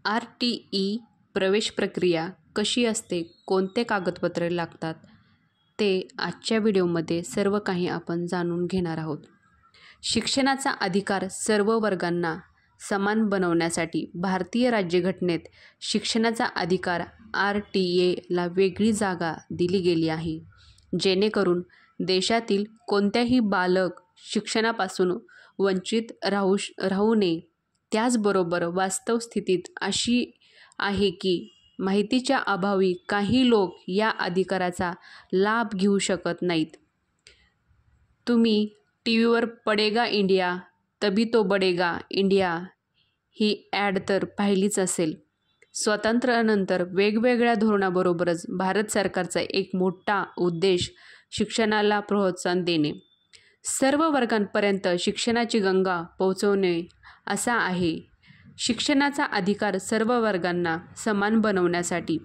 RTE प्रवेश प्रक्रिया कशी असते, कोणते कागदपत्रे लागतात, ते आजच्या व्हिडिओमध्ये सर्व काही आपण जाणून घेणार आहोत. शिक्षणाचा अधिकार सर्व वर्गांना समान बनवण्यासाठी भारतीय राज्यघटनेत शिक्षणाचा अधिकार RTEला वेगळी जागा दिली गेली आहे, जेणेकरून देशातील कोणत्याही बालक शिक्षणापासून वंचित राहू नये. त्याचबरोबर वास्तव स्थितीत अशी आहे की माहितीच्या अभावी काही लोक या अधिकाराचा लाभ घेऊ शकत नाहीत. तुम्ही टीव्हीवर पडेगा इंडिया तभी तो बडेगा इंडिया ही ॲड तर पाहिलीच असेल. स्वातंत्र्यानंतर वेगवेगळ्या धोरणाबरोबरच भारत सरकारचा एक मोठा उद्देश शिक्षणाला प्रोत्साहन देणे, सर्व वर्गांपर्यंत शिक्षणाची गंगा पोहोचवणे असा आहे. शिक्षणाचा अधिकार सर्व वर्गांना समान बनवण्यासाठी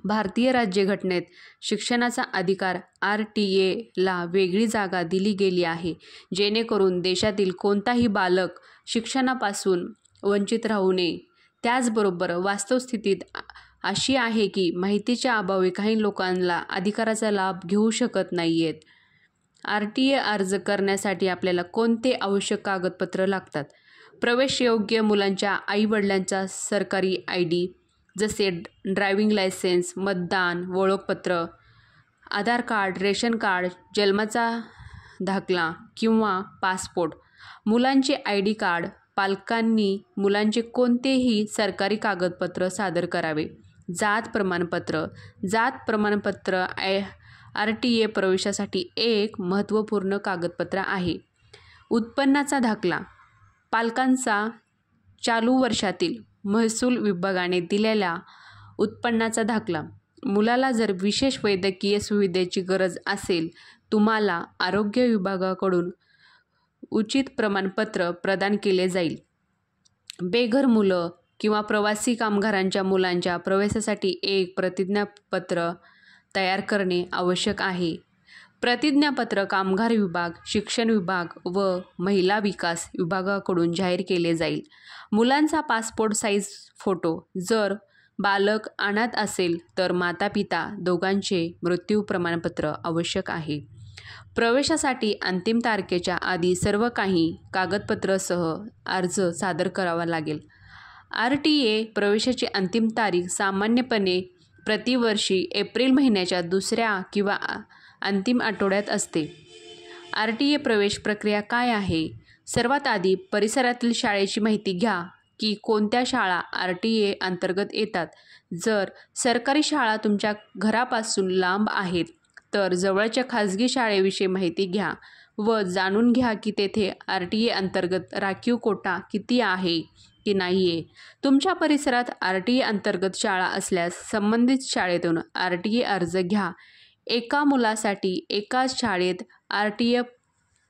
भारतीय राज्यघटनेत शिक्षणाचा अधिकार RTEला वेगळी जागा दिली गेली आहे, जेणेकरून देशातील कोणताही बालक शिक्षणापासून वंचित राहू नये. त्याचबरोबर वास्तव स्थितीत अशी आहे की माहितीच्या अभावी काही लोकांना अधिकाराचा लाभ घेऊ शकत नाही आहेत. RTE अर्ज करण्यासाठी आपल्याला कोणते आवश्यक कागदपत्र लागतात? प्रवेशयोग्य मुलांच्या आईवडिलांचा सरकारी ID जसे ड्रायव्हिंग लायसेन्स, मतदान ओळखपत्र, आधार कार्ड, रेशन कार्ड, जन्माचा दाखला किंवा पासपोर्ट, मुलांचे ID कार्ड. पालकांनी मुलांचे कोणतेही सरकारी कागदपत्र सादर करावे. जात प्रमाणपत्र RTE प्रवेशासाठी एक महत्त्वपूर्ण कागदपत्र आहे. उत्पन्नाचा दाखला, पालकांचा चालू वर्षातील महसूल विभागाने दिलेला उत्पन्नाचा दाखला. मुलाला जर विशेष वैद्यकीय सुविधेची गरज असेल, तुम्हाला आरोग्य विभागाकडून उचित प्रमाणपत्र प्रदान केले जाईल. बेघर मुलं किंवा प्रवासी कामगारांच्या मुलांच्या प्रवेशासाठी एक प्रतिज्ञापत्र तयार करणे आवश्यक आहे. प्रतिज्ञापत्र कामगार विभाग, शिक्षण विभाग व महिला विकास विभागाकडून जाहीर केले जाईल. मुलांचा पासपोर्ट साईज फोटो, जर बालक अनाथ असेल तर मातापिता दोघांचे मृत्यू प्रमाणपत्र आवश्यक आहे. प्रवेशासाठी अंतिम तारखेच्या आधी सर्व काही कागदपत्रासह अर्ज सादर करावा लागेल. RTE प्रवेशाची अंतिम तारीख सामान्यपणे प्रतिवर्षी एप्रिल महिन्याच्या दुसऱ्या किंवा अंतिम आठवड्यात असते. RTE प्रवेश प्रक्रिया काय आहे? सर्वात आधी परिसरातील शाळेची माहिती घ्या की कोणत्या शाळा RTE अंतर्गत येतात. जर सरकारी शाळा तुमच्या घरापासून लांब आहेत तर जवळच्या खाजगी शाळेविषयी माहिती घ्या व जाणून घ्या की तेथे RTE अंतर्गत राखीव कोटा किती आहे की नाही आहे. तुमच्या परिसरात RTE अंतर्गत शाळा असल्यास संबंधित शाळेतून RTE अर्ज घ्या. एका मुलासाठी एकाच शाळेत RTE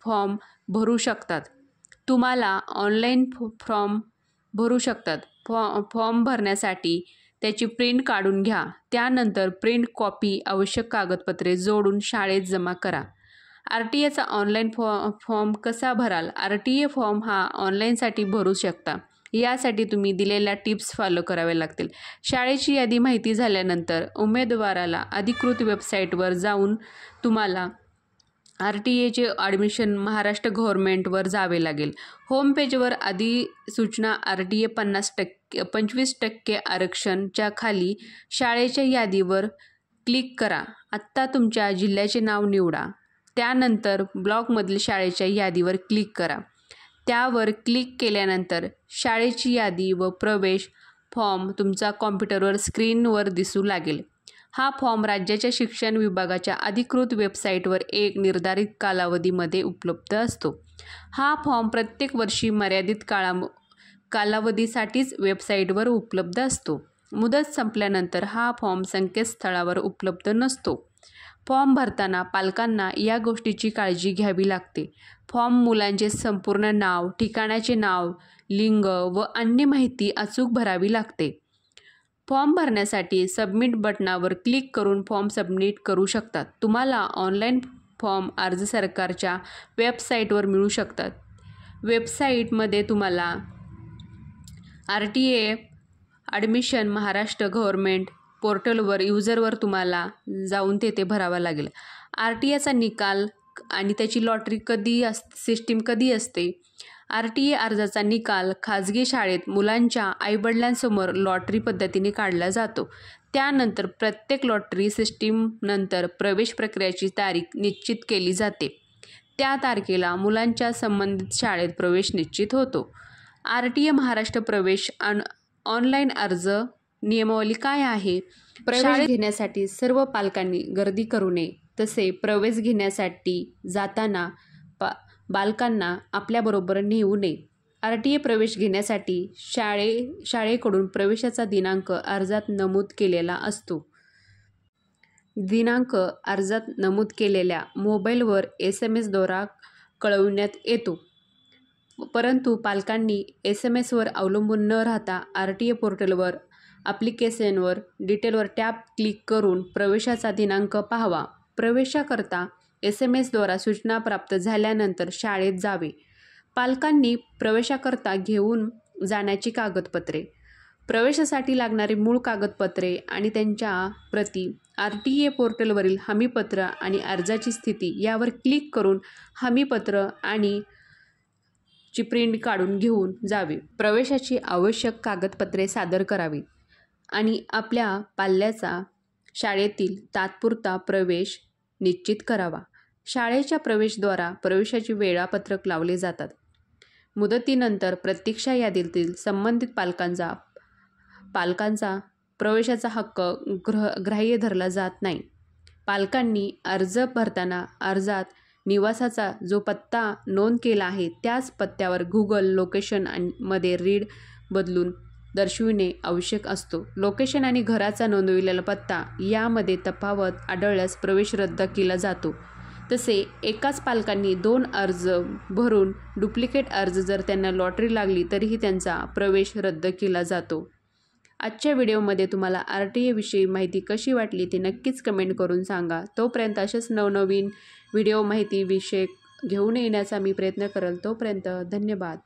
फॉर्म भरू शकतात. तुम्हाला ऑनलाईन फॉर्म भरू शकतात. फॉर्म भरण्यासाठी त्याची प्रिंट काढून घ्या. त्यानंतर प्रिंट कॉपी आवश्यक कागदपत्रे जोडून शाळेत जमा करा. RTEचा ऑनलाईन फॉर्म कसा भराल? RTE फॉर्म हा ऑनलाईनसाठी भरू शकता. यासाठी तुम्ही दिलेल्या टिप्स फॉलो कराव्या लागतील. शाळेची यादी माहिती झाल्यानंतर उमेदवाराला अधिकृत वेबसाईटवर जाऊन तुम्हाला RTEचे ॲडमिशन महाराष्ट्र गव्हर्नमेंटवर जावे लागेल. होम पेजवर अधिसूचना RTE 25% आरक्षणच्या खाली शाळेच्या यादीवर क्लिक करा. आत्ता तुमच्या जिल्ह्याचे नाव निवडा. त्यानंतर ब्लॉकमधील शाळेच्या यादीवर क्लिक करा. त्यावर क्लिक केल्यानंतर शाळेची यादी व प्रवेश फॉर्म तुमचा कॉम्प्युटरवर स्क्रीनवर दिसू लागेल. हा फॉर्म राज्याच्या शिक्षण विभागाच्या अधिकृत वेबसाईटवर एक निर्धारित कालावधीमध्ये उपलब्ध असतो. हा फॉर्म प्रत्येक वर्षी मर्यादित कालावधीसाठीच वेबसाईटवर उपलब्ध असतो. मुदत संपल्यानंतर हा फॉर्म संकेतस्थळावर उपलब्ध नसतो. फॉर्म भरताना पालकांना या गोष्टीची काळजी घ्यावी लागते. फॉर्म मुलांचे संपूर्ण नाव, ठिकाणाचे नाव, लिंग व अन्य माहिती अचूक भरावी लागते. फॉर्म भरण्यासाठी सबमिट बटणावर क्लिक करून फॉर्म सबमिट करू शकतात. तुम्हाला ऑनलाईन फॉर्म अर्ज सरकारच्या वेबसाईटवर मिळू शकतात. वेबसाईटमध्ये तुम्हाला RTE ॲडमिशन महाराष्ट्र गव्हर्मेंट पोर्टलवर युजरवर तुम्हाला जाऊन तेथे भरावा लागेल. RTAचा निकाल आणि त्याची लॉटरी सिस्टीम कधी असते. RTA अर्जाचा निकाल खाजगी शाळेत मुलांच्या आईवडिलांसमोर लॉटरी पद्धतीने काढला जातो. त्यानंतर प्रत्येक लॉटरी सिस्टीमनंतर प्रवेश प्रक्रियेची तारीख निश्चित केली जाते. त्या तारखेला मुलांच्या संबंधित शाळेत प्रवेश निश्चित होतो. RTA महाराष्ट्र प्रवेश ऑनलाईन अर्ज नियमावली काय आहे. प्रवेश घेण्यासाठी सर्व पालकांनी गर्दी करू नये. तसे प्रवेश घेण्यासाठी जाताना बालकांना आपल्याबरोबर नेऊ नये. RTA प्रवेश घेण्यासाठी शाळेकडून प्रवेशाचा दिनांक अर्जात नमूद केलेला असतो. दिनांक अर्जात नमूद केलेल्या मोबाईलवर SMS द्वारा कळविण्यात येतो. परंतु पालकांनी SMS वर अवलंबून न राहता RTA पोर्टलवर ॲप्लिकेशनवर डिटेलवर टॅब क्लिक करून प्रवेशाचा दिनांक पाहावा. प्रवेशाकरता SMS द्वारा सूचना प्राप्त झाल्यानंतर शाळेत जावे. पालकांनी प्रवेशाकरता घेऊन जाण्याची कागदपत्रे, प्रवेशासाठी लागणारी मूळ कागदपत्रे आणि त्यांच्या प्रती, RTA पोर्टलवरील हमीपत्र आणि अर्जाची स्थिती यावर क्लिक करून हमीपत्र आणि ची प्रिंट काढून घेऊन जावे. प्रवेशाची आवश्यक कागदपत्रे सादर करावी आणि आपल्या पाल्याचा शाळेतील तात्पुरता प्रवेश निश्चित करावा. शाळेच्या प्रवेशद्वारा प्रवेशाचे वेळापत्रक लावले जातात. मुदतीनंतर प्रतीक्षा यादीतील संबंधित पालकांचा प्रवेशाचा हक्क ग्राह्य धरला जात नाही. पालकांनी अर्ज भरताना अर्जात निवासाचा जो पत्ता नोंद केला आहे त्याच पत्त्यावर Google लोकेशन मध्ये रीड बदलून दर्शविणे आवश्यक असतो. लोकेशन आणि घराचा नोंदविलेला पत्ता यामध्ये तफावत आढळल्यास प्रवेश रद्द केला जातो. तसे एकाच पालकांनी 2 अर्ज भरून डुप्लिकेट अर्ज जर त्यांना लॉटरी लागली तरीही त्यांचा प्रवेश रद्द केला जातो. आजच्या व्हिडिओमध्ये तुम्हाला RTA विषयी माहिती कशी वाटली ते नक्कीच कमेंट करून सांगा. तोपर्यंत असेच नवनवीन व्हिडिओ माहिती विषय घेऊन येण्याचा मी प्रयत्न करेल. तोपर्यंत धन्यवाद.